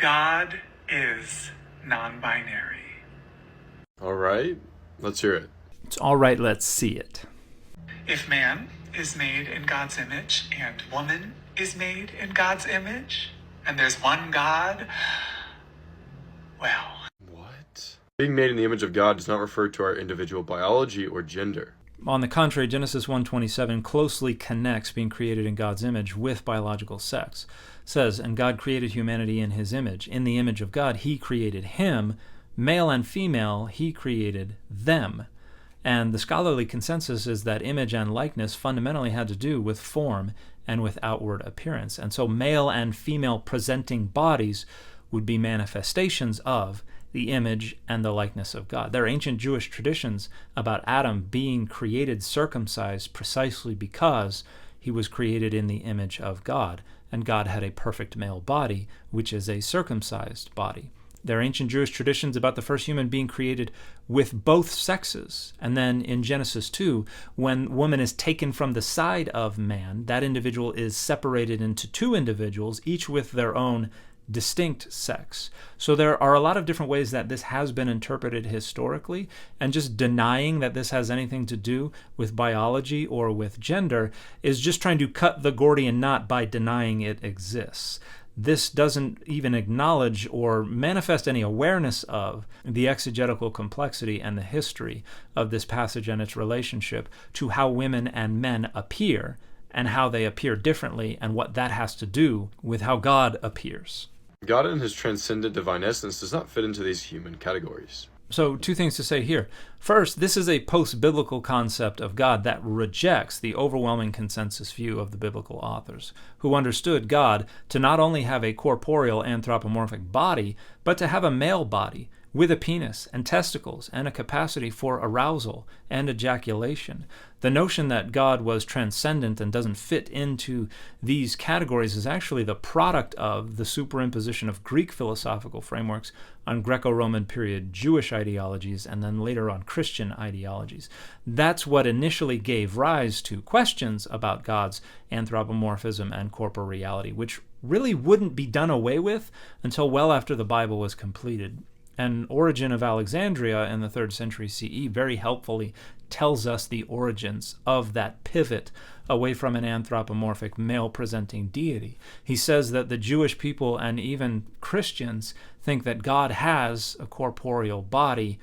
God is non-binary. All right, let's hear it. It's all right, let's see it. If man is made in God's image and woman is made in God's image, and there's one God, well... What? Being made in the image of God does not refer to our individual biology or gender. On the contrary, Genesis 1:27 closely connects being created in God's image with biological sex. It says, and God created humanity in his image. In the image of God, he created him. Male and female, he created them. And the scholarly consensus is that image and likeness fundamentally had to do with form and with outward appearance. And so male and female presenting bodies would be manifestations of the image and the likeness of God. There are ancient Jewish traditions about Adam being created circumcised precisely because he was created in the image of God, and God had a perfect male body, which is a circumcised body. There are ancient Jewish traditions about the first human being created with both sexes. And then in Genesis 2, when woman is taken from the side of man, that individual is separated into two individuals, each with their own distinct sex. So there are a lot of different ways that this has been interpreted historically, and just denying that this has anything to do with biology or with gender is just trying to cut the Gordian knot by denying it exists. This doesn't even acknowledge or manifest any awareness of the exegetical complexity and the history of this passage and its relationship to how women and men appear and how they appear differently and what that has to do with how God appears. God in his transcendent divine essence does not fit into these human categories. So, two things to say here. First, this is a post-biblical concept of God that rejects the overwhelming consensus view of the biblical authors, who understood God to not only have a corporeal anthropomorphic body, but to have a male body with a penis and testicles and a capacity for arousal and ejaculation. The notion that God was transcendent and doesn't fit into these categories is actually the product of the superimposition of Greek philosophical frameworks on Greco-Roman period Jewish ideologies and then later on Christian ideologies. That's what initially gave rise to questions about God's anthropomorphism and corporeality, which really wouldn't be done away with until well after the Bible was completed. And Origen of Alexandria in the 3rd century CE very helpfully tells us the origins of that pivot away from an anthropomorphic male-presenting deity. He says that the Jewish people and even Christians think that God has a corporeal body,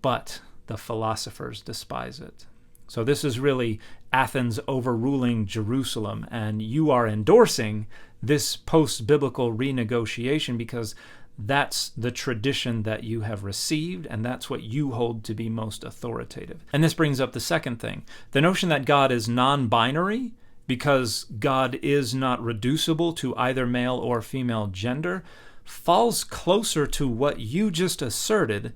but the philosophers despise it. So this is really Athens overruling Jerusalem, and you are endorsing this post-biblical renegotiation because that's the tradition that you have received, and that's what you hold to be most authoritative. And this brings up the second thing. The notion that God is non-binary, because God is not reducible to either male or female gender, falls closer to what you just asserted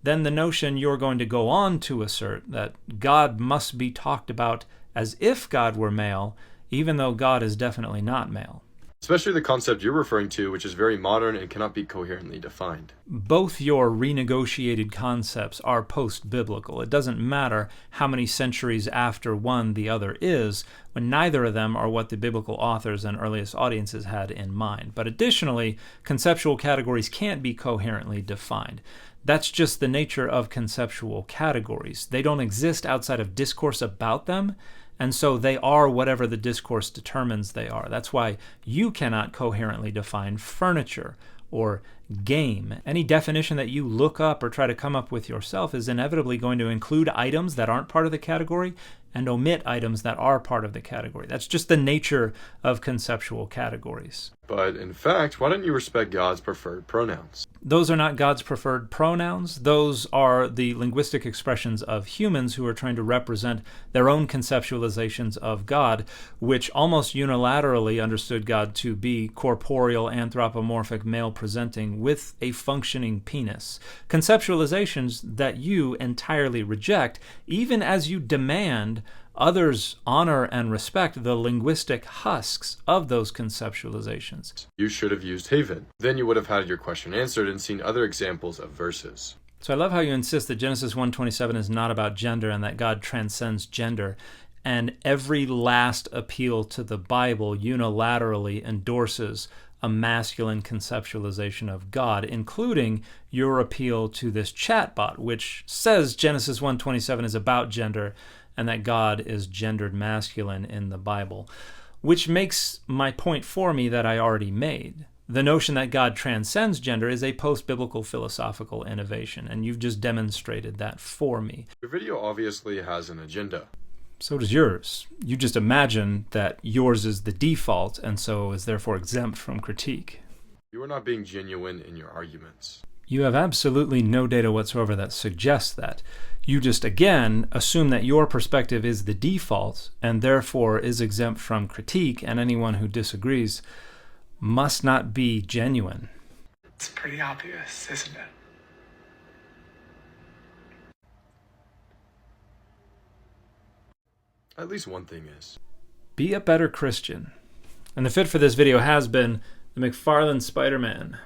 than the notion you're going to go on to assert, that God must be talked about as if God were male, even though God is definitely not male. Especially the concept you're referring to, which is very modern and cannot be coherently defined. Both your renegotiated concepts are post-biblical. It doesn't matter how many centuries after one the other is, when neither of them are what the biblical authors and earliest audiences had in mind. But additionally, conceptual categories can't be coherently defined. That's just the nature of conceptual categories. They don't exist outside of discourse about them, and so they are whatever the discourse determines they are. That's why you cannot coherently define furniture or game. Any definition that you look up or try to come up with yourself is inevitably going to include items that aren't part of the category and omit items that are part of the category. That's just the nature of conceptual categories. But in fact, why don't you respect God's preferred pronouns? Those are not God's preferred pronouns. Those are the linguistic expressions of humans who are trying to represent their own conceptualizations of God, which almost unilaterally understood God to be corporeal, anthropomorphic, male-presenting with a functioning penis. Conceptualizations that you entirely reject, even as you demand others honor and respect the linguistic husks of those conceptualizations. You should have used haven. Then you would have had your question answered and seen other examples of verses. So I love how you insist that Genesis 1:27 is not about gender and that God transcends gender. And every last appeal to the Bible unilaterally endorses a masculine conceptualization of God, including your appeal to this chatbot, which says Genesis 1:27 is about gender and that God is gendered masculine in the Bible, which makes my point for me that I already made. The notion that God transcends gender is a post-biblical philosophical innovation, and you've just demonstrated that for me. Your video obviously has an agenda. So does yours. You just imagine that yours is the default and so is therefore exempt from critique. You are not being genuine in your arguments. You have absolutely no data whatsoever that suggests that. You just, again, assume that your perspective is the default and therefore is exempt from critique, and anyone who disagrees must not be genuine. It's pretty obvious, isn't it? At least one thing is. Be a better Christian. And the fit for this video has been the McFarlane Spider-Man.